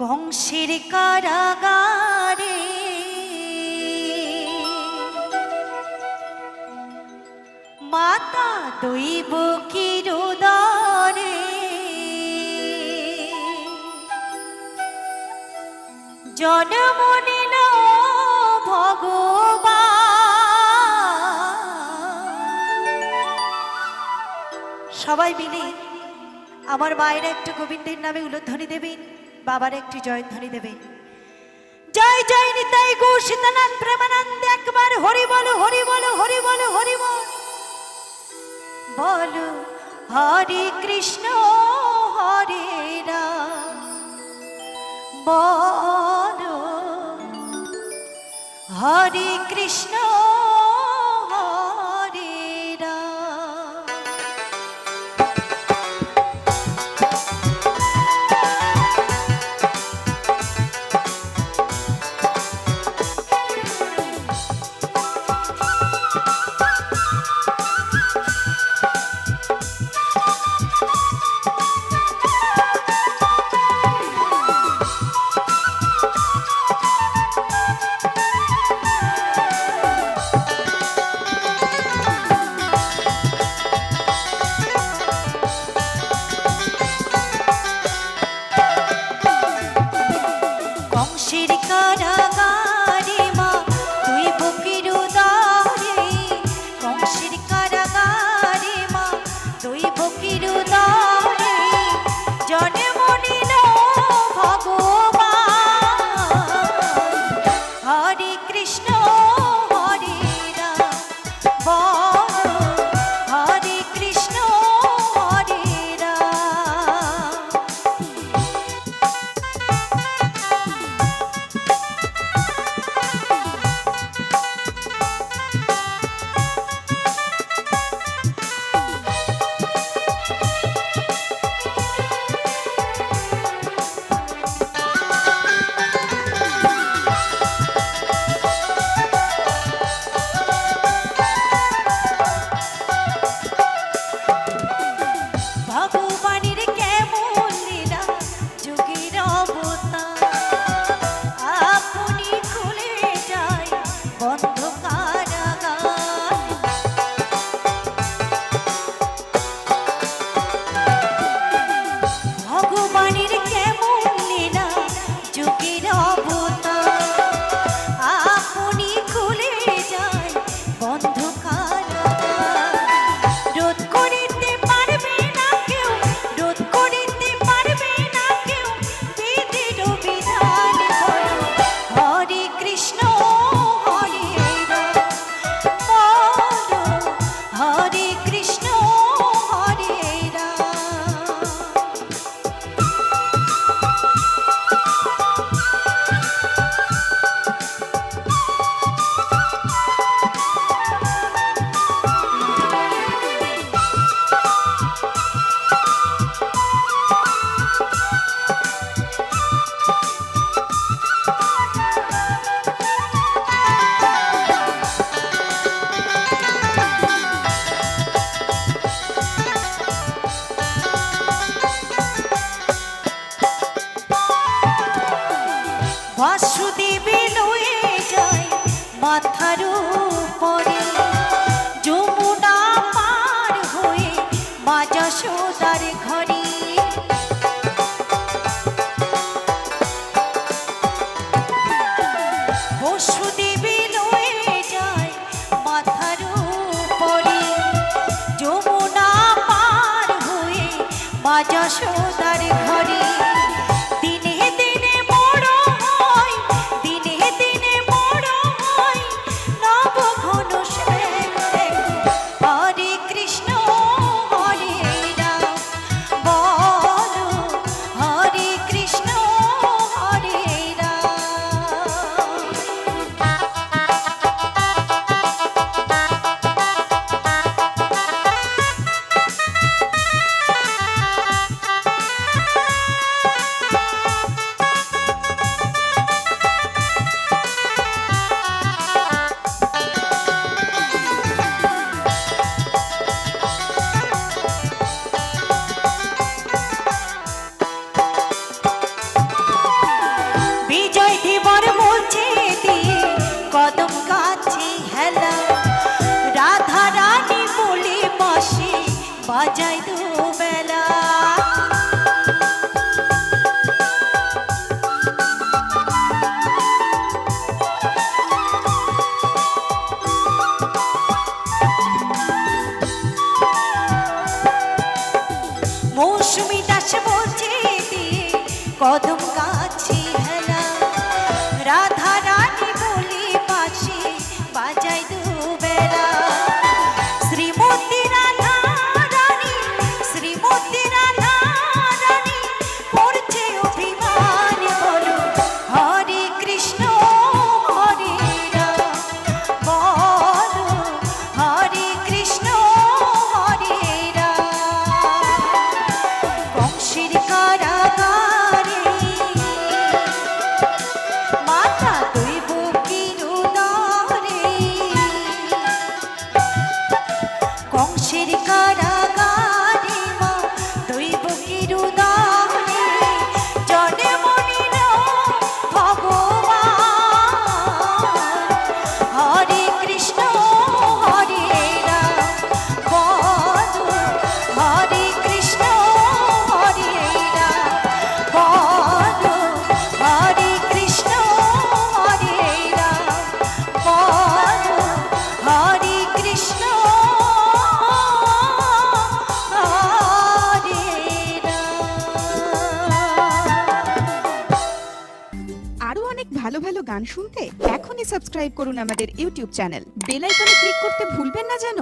কংসের কারাগারে মাতা দৈব কিরোদরে জন্ম নিল ভগবান। সবাই মিলে আমার মায়ের একটু গোবিন্দের নামে উলধ্বনি দেবেন, বাবার একটি জয়ধ্বনি দেবেন। জয় জয় নিতাই গো সীতানাথ প্রেমানন্দ, একবার হরি বলো হরি বলো হরি বলো হরি বল বলো। হরে কৃষ্ণ হরে রাম বলো, হরে কৃষ্ণ হরে রাম। কংসের কারাগারে মা তুই বুকের উদারে, কংসের কারাগারে মা তুই বুকের উদারে জন্ম নিল ভগবান। হরে কৃষ্ণ হরে রাম বলো, হরে কৃষ্ণ হরে রাম। ভগবানের কেমন লীলা যুগের অবতার, আপনি খুলে যায় বন্ধ কারাগার। ভগবানের কেমন লীলা যুগের অবতার, আপনি খুলে যায় বন্ধ কারাগার। রোধ করিতে পারবে না কেউ, রোধ করিতে পারবে না কেউ বিধির বিধান বলো। হরে কৃষ্ণ হরে রাম বলো, হরে কৃষ্ণ হরে রাম। বাসুদেবে লয়ে যায় মাথার উপরে, যমুনা পার হয়ে মা যশোদার ঘরে। বসুদেবে লয়ে যায় মাথার উপরে, যমুনা পার হয়ে মা যশোদার ঘরে। দিনে দিনে বড় হয়, দিনে দিনে বড় হয় নবঘন শ্যাম। হরে কৃষ্ণ হরে রাম বলো, হরে কৃষ্ণ হরে রাম। শুনতে এখনই সাবস্ক্রাইব করুন আমাদের ইউটিউব চ্যানেল। বেল আইকনে ক্লিক করতে ভুলবেন না যেন।